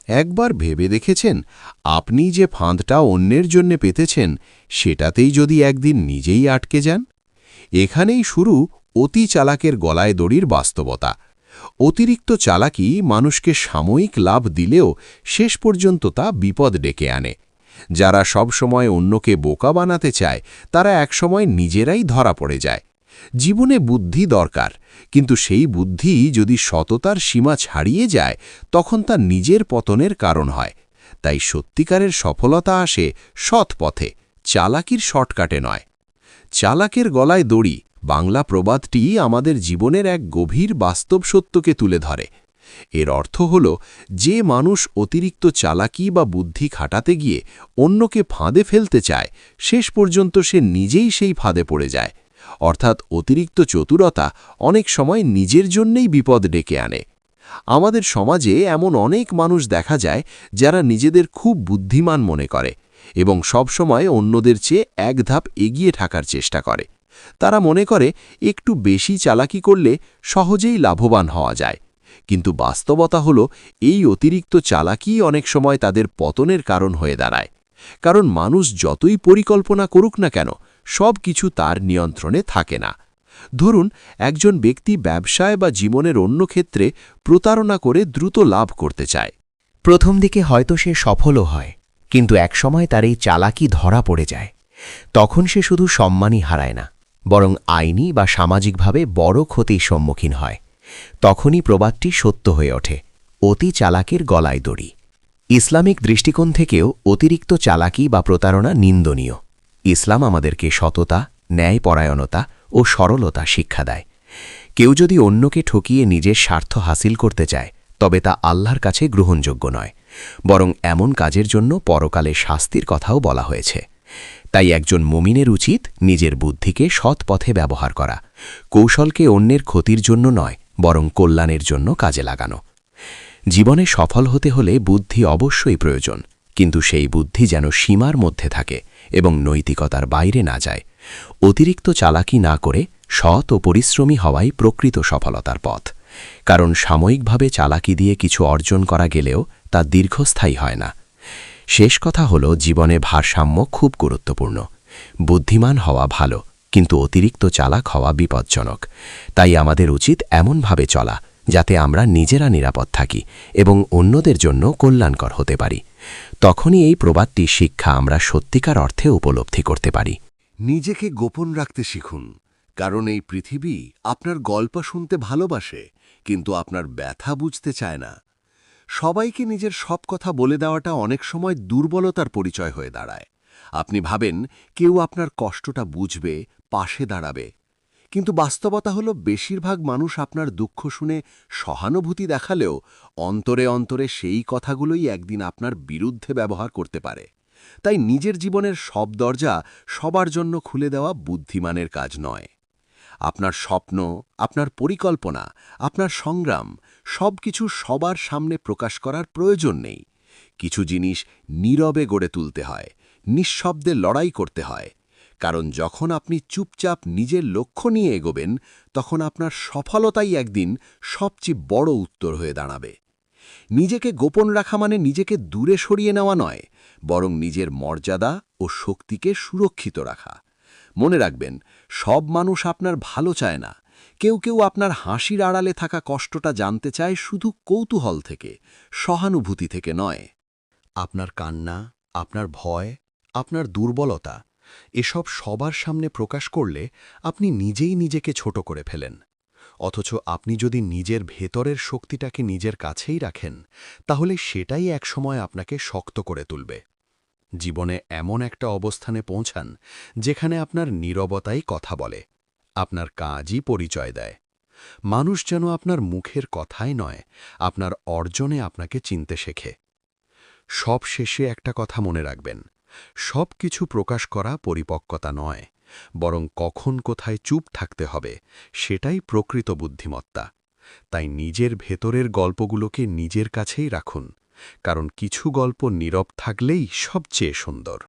একবার ভেবে দেখেছেন, আপনি যে ফাঁদটা অন্যের জন্যে পেতেছেন সেটাতেই যদি একদিন নিজেই আটকে যান? এখানেই শুরু অতি চালাকের গলায় দড়ির বাস্তবতা। অতিরিক্ত চালাকি মানুষকে সাময়িক লাভ দিলেও শেষ পর্যন্ত তা বিপদ ডেকে আনে। যারা সবসময় অন্যকে বোকা বানাতে চায় তারা একসময় নিজেরাই ধরা পড়ে যায়। জীবনে বুদ্ধি দরকার, কিন্তু সেই বুদ্ধি যদি সততার সীমা ছাড়িয়ে যায় তখন তা নিজের পতনের কারণ হয়। তাই সত্যিকারের সফলতা আসে সৎ পথে, চালাকির শর্টকাটে নয়। চালাকের গলায় দড়ি বাংলা প্রবাদটি আমাদের জীবনের এক গভীর বাস্তব সত্যকে তুলে ধরে। এর অর্থ হল, যে মানুষ অতিরিক্ত চালাকি বা বুদ্ধি খাটাতে গিয়ে অন্যকে ফাঁদে ফেলতে চায়, শেষ পর্যন্ত সে নিজেই সেই ফাঁদে পড়ে যায়। অর্থাৎ অতিরিক্ত চতুরতা অনেক সময় নিজের জন্যেই বিপদ ডেকে আনে। আমাদের সমাজে এমন অনেক মানুষ দেখা যায় যারা নিজেদের খুব বুদ্ধিমান মনে করে এবং সবসময় অন্যদের চেয়ে এক ধাপ এগিয়ে থাকার চেষ্টা করে। তারা মনে করে একটু বেশি চালাকি করলে সহজেই লাভবান হওয়া যায়। কিন্তু বাস্তবতা হল, এই অতিরিক্ত চালাকি অনেক সময় তাদের পতনের কারণ হয়ে দাঁড়ায়। কারণ মানুষ যতই পরিকল্পনা করুক না কেন, সব কিছু তার নিয়ন্ত্রণে থাকে না। ধরুন, একজন ব্যক্তি ব্যবসায় বা জীবনের অন্য ক্ষেত্রে প্রতারণা করে দ্রুত লাভ করতে চায়। প্রথম দিকে হয়তো সে সফলও হয়, কিন্তু একসময় তার এই চালাকি ধরা পড়ে যায়। তখন সে শুধু সম্মানই হারায় না, বরং আইনি বা সামাজিকভাবে বড় ক্ষতির সম্মুখীন হয়। তখনই প্রবাদটি সত্য হয়ে ওঠে, অতি চালাকের গলায় দড়ি। ইসলামিক দৃষ্টিকোণ থেকেও অতিরিক্ত চালাকি বা প্রতারণা নিন্দনীয়। ইসলাম আমাদেরকে সততা, ন্যায়পরায়ণতা ও সরলতা শিক্ষা দেয়। কেউ যদি অন্যকে ঠকিয়ে নিজের স্বার্থ হাসিল করতে চায়, তবে তা আল্লাহর কাছে গ্রহণযোগ্য নয়, বরং এমন কাজের জন্য পরকালে শাস্তির কথাও বলা হয়েছে। তাই একজন মুমিনের উচিত নিজের বুদ্ধিকে সৎ পথে ব্যবহার করা, কৌশলকে অন্যের ক্ষতির জন্য নয় বরং কল্যাণের জন্য কাজে লাগানো। জীবনে সফল হতে হলে বুদ্ধি অবশ্যই প্রয়োজন, কিন্তু সেই বুদ্ধি যেন সীমার মধ্যে থাকে এবং নৈতিকতার বাইরে না যায়। অতিরিক্ত চালাকি না করে সৎ ও পরিশ্রমী হওয়াই প্রকৃত সফলতার পথ। কারণ সাময়িকভাবে চালাকি দিয়ে কিছু অর্জন করা গেলেও তা দীর্ঘস্থায়ী হয় না। শেষ কথা হল, জীবনে ভারসাম্য খুব গুরুত্বপূর্ণ। বুদ্ধিমান হওয়া ভালো, কিন্তু অতিরিক্ত চালাক হওয়া বিপজ্জনক। তাই আমাদের উচিত এমনভাবে চলা যাতে আমরা নিজেরা নিরাপদ থাকি এবং অন্যদের জন্য কল্যাণকর হতে পারি। তখনই এই প্রবাদটির শিক্ষা আমরা সত্যিকার অর্থে উপলব্ধি করতে পারি। নিজেকে গোপন রাখতে শিখুন, কারণ এই পৃথিবী আপনার গল্প শুনতে ভালোবাসে, কিন্তু আপনার ব্যথা বুঝতে চায় না। সবাইকে নিজের সব কথা বলে দেওয়াটা অনেক সময় দুর্বলতার পরিচয় হয়ে দাঁড়ায়। আপনি ভাবেন কেউ আপনার কষ্টটা বুঝবে, পাশে দাঁড়াবে, কিন্তু বাস্তবতা হলো বেশিরভাগ মানুষ আপনার দুঃখ শুনে সহানুভূতি দেখালেও অন্তরে অন্তরে সেই কথাগুলোই একদিন আপনার বিরুদ্ধে ব্যবহার করতে পারে। তাই নিজের জীবনের সব দরজা সবার জন্য খুলে দেওয়া বুদ্ধিমানের কাজ নয়। আপনার স্বপ্ন, আপনার পরিকল্পনা, আপনার সংগ্রাম সবকিছু সবার সামনে প্রকাশ করার প্রয়োজন নেই। কিছু জিনিস নীরবে গড়ে তুলতে হয়, নিঃশব্দে লড়াই করতে হয়। কারণ যখন আপনি চুপচাপ নিজের লক্ষ্য নিয়ে এগোবেন, তখন আপনার সফলতাই একদিন সবচেয়ে বড় উত্তর হয়ে দাঁড়াবে। নিজেকে গোপন রাখা মানে নিজেকে দূরে সরিয়ে নেওয়া নয়, বরং নিজের মর্যাদা ও শক্তিকে সুরক্ষিত রাখা। মনে রাখবেন, সব মানুষ আপনার ভালো চায় না। কেউ কেউ আপনার হাসির আড়ালে থাকা কষ্টটা জানতে চায় শুধু কৌতূহল থেকে, সহানুভূতি থেকে নয়। আপনার কান্না, আপনার ভয়, আপনার দুর্বলতা এসব সবার সামনে প্রকাশ করলে আপনি নিজেই নিজেকে ছোট করে ফেলেন। অথচ আপনি যদি নিজের ভেতরের শক্তিটাকে নিজের কাছেই রাখেন, তাহলে সেটাই একসময় আপনাকে শক্ত করে তুলবে। জীবনে এমন একটা অবস্থানে পৌঁছান যেখানে আপনার নীরবতাই কথা বলে, আপনার কাজই পরিচয় দেয়। মানুষ যেন আপনার মুখের কথাই নয়, আপনার অর্জনে আপনাকে চিনতে শেখে। সব শেষে একটা কথা মনে রাখবেন, সব কিছু প্রকাশ করা পরিপক্কতা নয়, বরং কখন কোথায় চুপ থাকতে হবে সেটাই প্রকৃত বুদ্ধিমত্তা। তাই নিজের ভেতরের গল্পগুলোকে নিজের কাছেই রাখুন, কারণ কিছু গল্প নীরব থাকলেই সবচেয়ে সুন্দর।